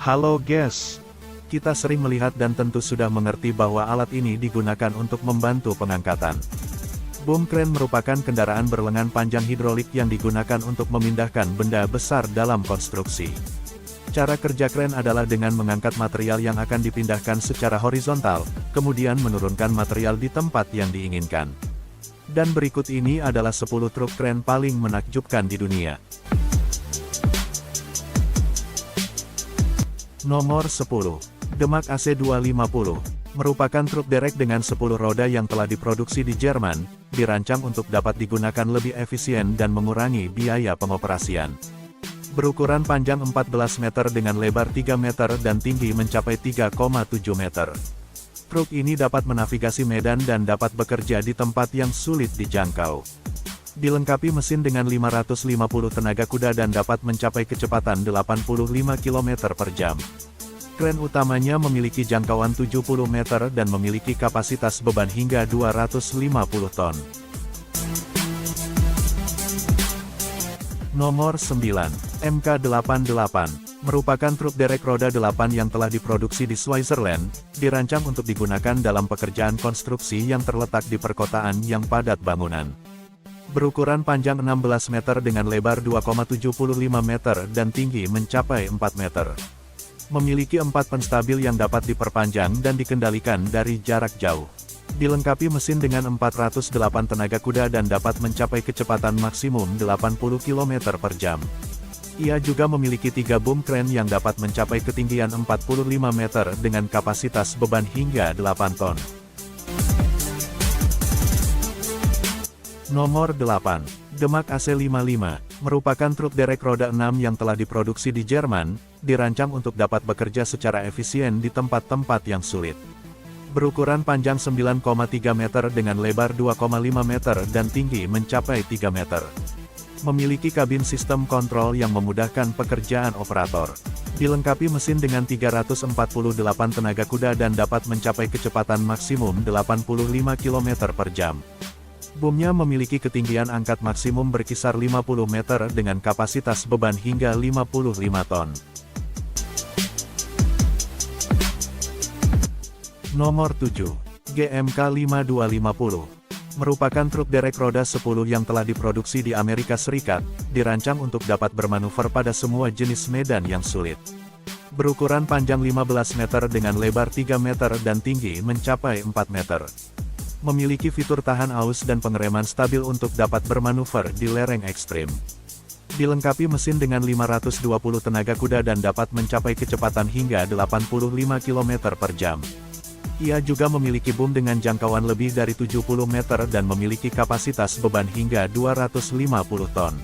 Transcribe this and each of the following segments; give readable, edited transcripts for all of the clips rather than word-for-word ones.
Halo guys, kita sering melihat dan tentu sudah mengerti bahwa alat ini digunakan untuk membantu pengangkatan. Boom crane merupakan kendaraan berlengan panjang hidrolik yang digunakan untuk memindahkan benda besar dalam konstruksi. Cara kerja crane adalah dengan mengangkat material yang akan dipindahkan secara horizontal, kemudian menurunkan material di tempat yang diinginkan. Dan berikut ini adalah 10 truk crane paling menakjubkan di dunia. Nomor 10. Demag AC250. Merupakan truk derek dengan 10 roda yang telah diproduksi di Jerman, dirancang untuk dapat digunakan lebih efisien dan mengurangi biaya pengoperasian. Berukuran panjang 14 meter dengan lebar 3 meter dan tinggi mencapai 3,7 meter. Truk ini dapat menavigasi medan dan dapat bekerja di tempat yang sulit dijangkau. Dilengkapi mesin dengan 550 tenaga kuda dan dapat mencapai kecepatan 85 km per jam. Kren utamanya memiliki jangkauan 70 meter dan memiliki kapasitas beban hingga 250 ton. Nomor 9. MK88. Merupakan truk derek roda 8 yang telah diproduksi di Switzerland, dirancang untuk digunakan dalam pekerjaan konstruksi yang terletak di perkotaan yang padat bangunan. Berukuran panjang 16 meter dengan lebar 2,75 meter dan tinggi mencapai 4 meter. Memiliki 4 penstabil yang dapat diperpanjang dan dikendalikan dari jarak jauh. Dilengkapi mesin dengan 408 tenaga kuda dan dapat mencapai kecepatan maksimum 80 km per jam. Ia juga memiliki 3 boom crane yang dapat mencapai ketinggian 45 meter dengan kapasitas beban hingga 8 ton. Nomor 8. Demag AC55. Merupakan truk derek roda 6 yang telah diproduksi di Jerman, dirancang untuk dapat bekerja secara efisien di tempat-tempat yang sulit. Berukuran panjang 9,3 meter dengan lebar 2,5 meter dan tinggi mencapai 3 meter. Memiliki kabin sistem kontrol yang memudahkan pekerjaan operator. Dilengkapi mesin dengan 348 tenaga kuda dan dapat mencapai kecepatan maksimum 85 km per jam. Boomnya memiliki ketinggian angkat maksimum berkisar 50 meter dengan kapasitas beban hingga 55 ton. Nomor 7. GMK 5250. Merupakan truk derek roda 10 yang telah diproduksi di Amerika Serikat, dirancang untuk dapat bermanuver pada semua jenis medan yang sulit. Berukuran panjang 15 meter dengan lebar 3 meter dan tinggi mencapai 4 meter. Memiliki fitur tahan aus dan pengereman stabil untuk dapat bermanuver di lereng ekstrim. Dilengkapi mesin dengan 520 tenaga kuda dan dapat mencapai kecepatan hingga 85 km per jam. Ia juga memiliki boom dengan jangkauan lebih dari 70 meter dan memiliki kapasitas beban hingga 250 ton.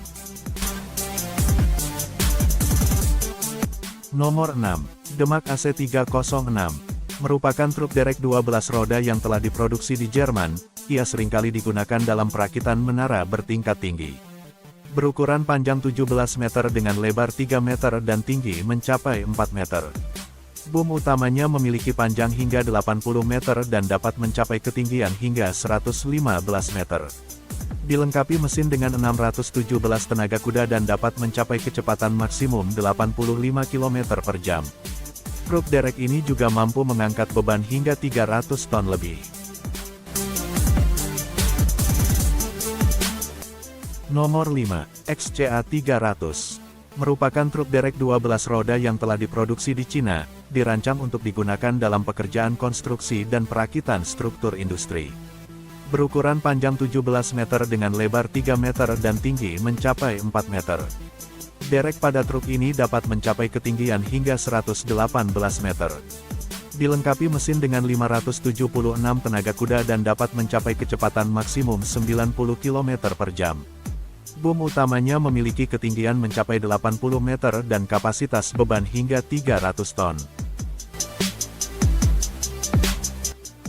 Nomor 6. Demag AC306. Merupakan truk derek 12 roda yang telah diproduksi di Jerman, ia seringkali digunakan dalam perakitan menara bertingkat tinggi. Berukuran panjang 17 meter dengan lebar 3 meter dan tinggi mencapai 4 meter. Boom utamanya memiliki panjang hingga 80 meter dan dapat mencapai ketinggian hingga 115 meter. Dilengkapi mesin dengan 617 tenaga kuda dan dapat mencapai kecepatan maksimum 85 km per jam. Truk derek ini juga mampu mengangkat beban hingga 300 ton lebih. Nomor 5. XCA 300. Merupakan truk derek 12 roda yang telah diproduksi di Cina, dirancang untuk digunakan dalam pekerjaan konstruksi dan perakitan struktur industri. Berukuran panjang 17 meter dengan lebar 3 meter dan tinggi mencapai 4 meter. Derek pada truk ini dapat mencapai ketinggian hingga 118 meter. Dilengkapi mesin dengan 576 tenaga kuda dan dapat mencapai kecepatan maksimum 90 km per jam. Boom utamanya memiliki ketinggian mencapai 80 meter dan kapasitas beban hingga 300 ton.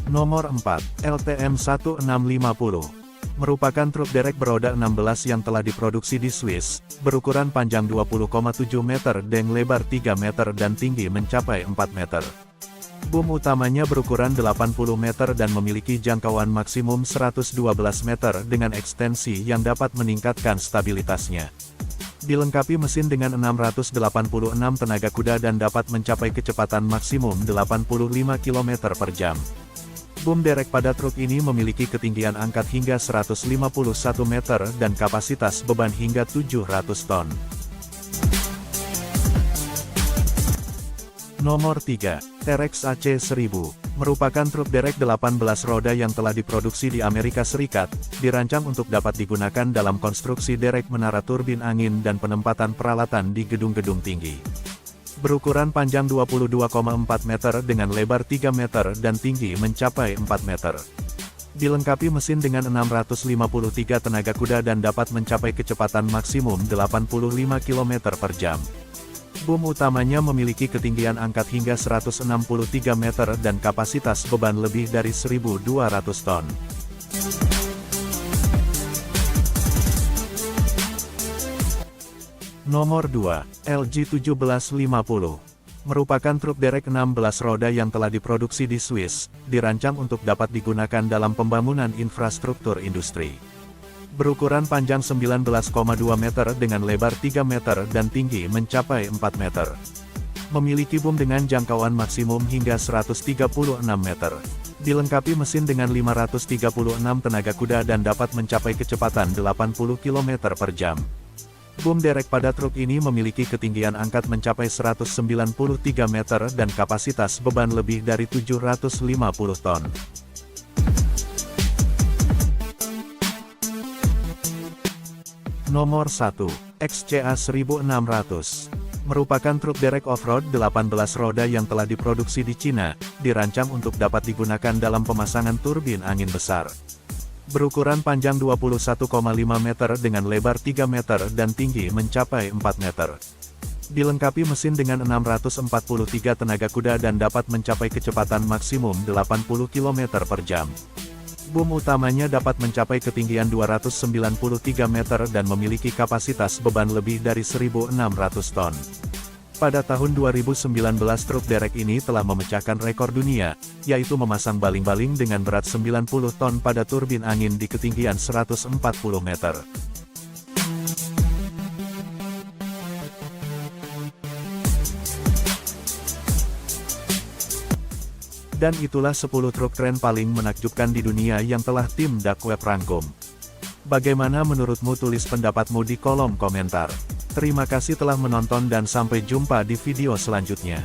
Nomor 4. LTM 1650. Merupakan truk derek beroda 16 yang telah diproduksi di Swiss, berukuran panjang 20,7 meter dan lebar 3 meter dan tinggi mencapai 4 meter. Boom utamanya berukuran 80 meter dan memiliki jangkauan maksimum 112 meter dengan ekstensi yang dapat meningkatkan stabilitasnya. Dilengkapi mesin dengan 686 tenaga kuda dan dapat mencapai kecepatan maksimum 85 km per jam. Boom derek pada truk ini memiliki ketinggian angkat hingga 151 meter dan kapasitas beban hingga 700 ton. Nomor 3. Terex AC1000, merupakan truk derek 18 roda yang telah diproduksi di Amerika Serikat, dirancang untuk dapat digunakan dalam konstruksi derek menara turbin angin dan penempatan peralatan di gedung-gedung tinggi. Berukuran panjang 22,4 meter dengan lebar 3 meter dan tinggi mencapai 4 meter. Dilengkapi mesin dengan 653 tenaga kuda dan dapat mencapai kecepatan maksimum 85 km per jam. Boom utamanya memiliki ketinggian angkat hingga 163 meter dan kapasitas beban lebih dari 1.200 ton. Nomor 2. LG 1750, merupakan truk derek 16 roda yang telah diproduksi di Swiss, dirancang untuk dapat digunakan dalam pembangunan infrastruktur industri. Berukuran panjang 19,2 meter dengan lebar 3 meter dan tinggi mencapai 4 meter. Memiliki boom dengan jangkauan maksimum hingga 136 meter. Dilengkapi mesin dengan 536 tenaga kuda dan dapat mencapai kecepatan 80 km per jam. Boom derek pada truk ini memiliki ketinggian angkat mencapai 193 meter dan kapasitas beban lebih dari 750 ton. Nomor 1. XCA 1600, merupakan truk derek off-road 18 roda yang telah diproduksi di Cina, dirancang untuk dapat digunakan dalam pemasangan turbin angin besar. Berukuran panjang 21,5 meter dengan lebar 3 meter dan tinggi mencapai 4 meter. Dilengkapi mesin dengan 643 tenaga kuda dan dapat mencapai kecepatan maksimum 80 km per jam. Boom utamanya dapat mencapai ketinggian 293 meter dan memiliki kapasitas beban lebih dari 1.600 ton. Pada tahun 2019 truk derek ini telah memecahkan rekor dunia, yaitu memasang baling-baling dengan berat 90 ton pada turbin angin di ketinggian 140 meter. Dan itulah 10 truk keren paling menakjubkan di dunia yang telah tim Dark Web rangkum. Bagaimana menurutmu? Tulis pendapatmu di kolom komentar. Terima kasih telah menonton dan sampai jumpa di video selanjutnya.